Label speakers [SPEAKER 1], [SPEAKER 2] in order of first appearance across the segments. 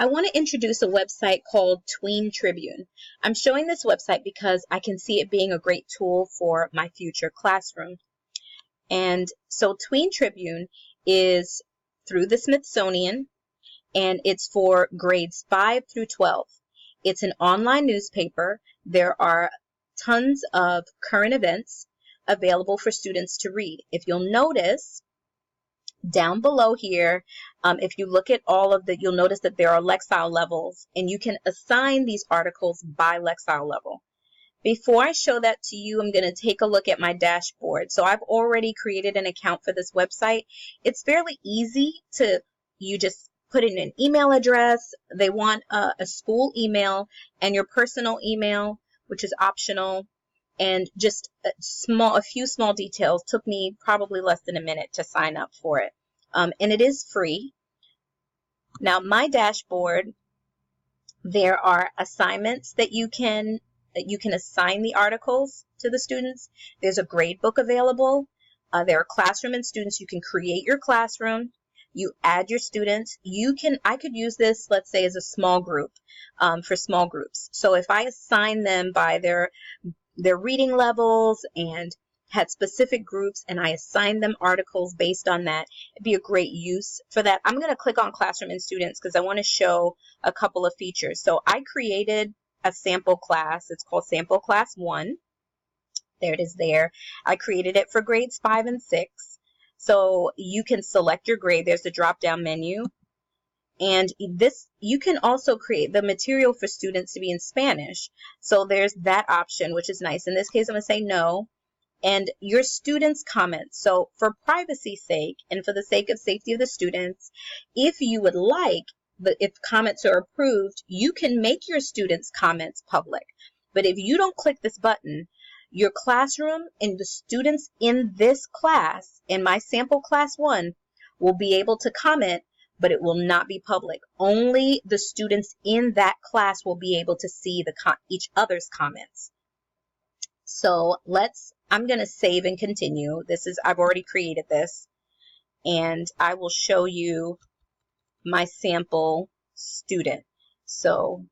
[SPEAKER 1] I want to introduce a website called Tween Tribune. I'm showing this website because I can see it being a great tool for my future classroom. And so Tween Tribune is through the Smithsonian, and it's for grades 5 through 12. It's an online newspaper. There are tons of current events available for students to read. If you'll notice, down below here, if you look at all of you'll notice that there are Lexile levels, and you can assign these articles by Lexile level. Before I show that to you, I'm going to take a look at my dashboard. So I've already created an account for this website. It's fairly easy you just put in an email address. They want a school email and your personal email, which is optional, and just a few small details. Took me probably less than a minute to sign up for it. And it is free. Now, my dashboard, there are assignments that you can assign the articles to the students. There's a grade book available. There are classroom and students. You can create your classroom. You add your students. I could use this, let's say, as a small group, for small groups. So if I assign them by their reading levels and had specific groups, and I assigned them articles based on that, it'd be a great use for that. I'm going to click on classroom and students because I want to show a couple of features. So I created a sample class. It's called Sample Class 1. There it is there. I created it for grades 5 and 6. So you can select your grade. There's the drop-down menu. And you can also create the material for students to be in Spanish. So there's that option, which is nice. In this case, I'm going to say no. And your students' comments. So for privacy's sake and for the sake of safety of the students, if you would like, if comments are approved, you can make your students' comments public. But if you don't click this button, your classroom and the students in this class, in my sample class 1, will be able to comment, but it will not be public. Only the students in that class will be able to see each other's comments. So I'm going to save and continue. I've already created this, and I will show you my sample student. So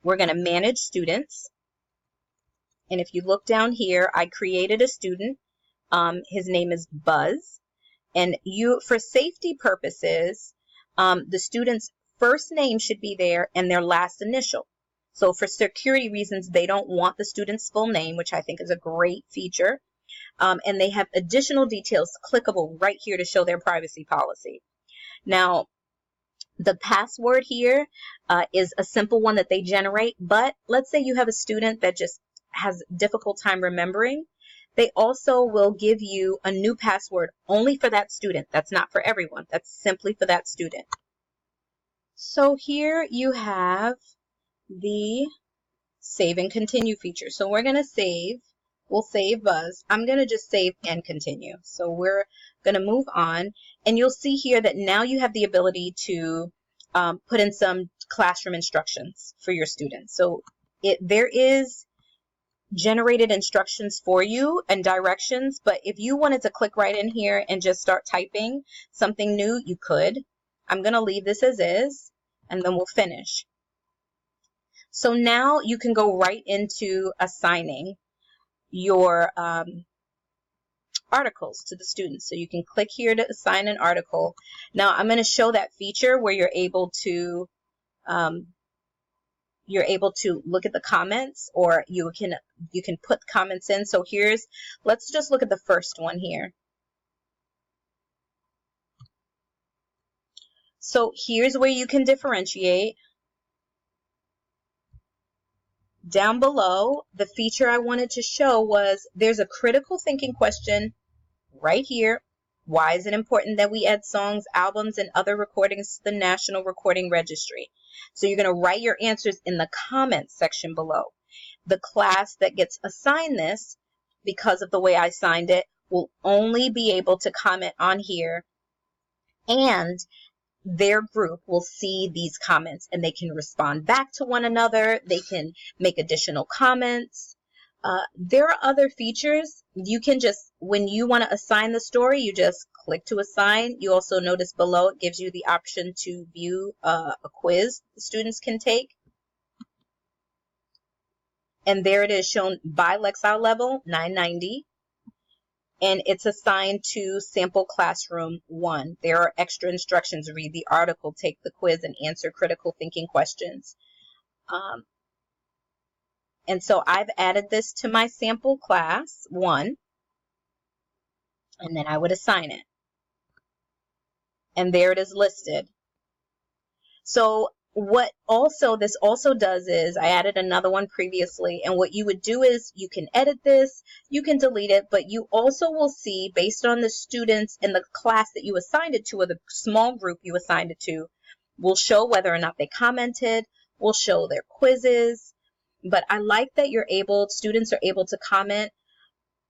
[SPEAKER 1] we're going to manage students. And if you look down here, I created a student. His name is Buzz. And for safety purposes, the student's first name should be there and their last initial. So for security reasons, they don't want the student's full name, which I think is a great feature. And they have additional details clickable right here to show their privacy policy. Now, the password here is a simple one that they generate, but let's say you have a student that just has a difficult time remembering. They also will give you a new password only for that student. That's not for everyone. That's simply for that student. So here you have the save and continue feature. So we're going to save. We'll save Buzz. I'm going to just save and continue. So we're going to move on. And you'll see here that now you have the ability to put in some classroom instructions for your students. So there is generated instructions for you and directions, but if you wanted to click right in here and just start typing something new, you could. I'm going to leave this as is, and then we'll finish. So now you can go right into assigning your articles to the students. So you can click here to assign an article. Now I'm going to show that feature where you're able to look at the comments, or you can put comments in. So let's just look at the first one here. So here's where you can differentiate. Down below, the feature I wanted to show was there's a critical thinking question right here. Why is it important that we add songs, albums, and other recordings to the National Recording Registry? So you're going to write your answers in the comments section below. The class that gets assigned this, because of the way I signed it, will only be able to comment on here, and their group will see these comments and they can respond back to one another. They can make additional comments. There are other features. You can just, when you want to assign the story, you just click to assign. You also notice below it gives you the option to view a quiz the students can take. And there it is shown by Lexile level 990. And it's assigned to sample classroom 1. There are extra instructions. Read the article, take the quiz, and answer critical thinking questions. And so I've added this to my sample class 1, and then I would assign it. And there it is listed. So what this also does is, I added another one previously, and what you would do is you can edit this, you can delete it, but you also will see, based on the students in the class that you assigned it to, or the small group you assigned it to, will show whether or not they commented, will show their quizzes. But I like that students are able to comment,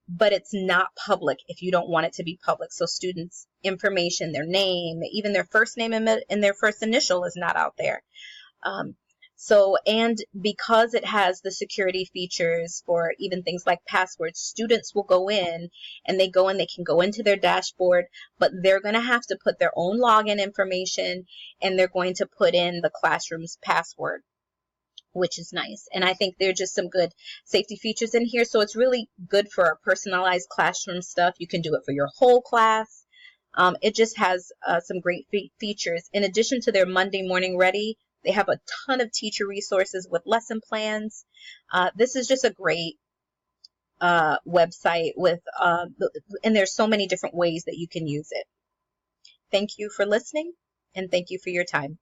[SPEAKER 1] but it's not public if you don't want it to be public. So students' information, their name, even their first name and their first initial is not out there. And because it has the security features for even things like passwords, students will go in and they can go into their dashboard, but they're going to have to put their own login information, and they're going to put in the classroom's password, which is nice. And I think there are just some good safety features in here. So it's really good for personalized classroom stuff. You can do it for your whole class. It just has some great features. In addition to their Monday Morning Ready, they have a ton of teacher resources with lesson plans. This is just a great website and there's so many different ways that you can use it. Thank you for listening, and thank you for your time.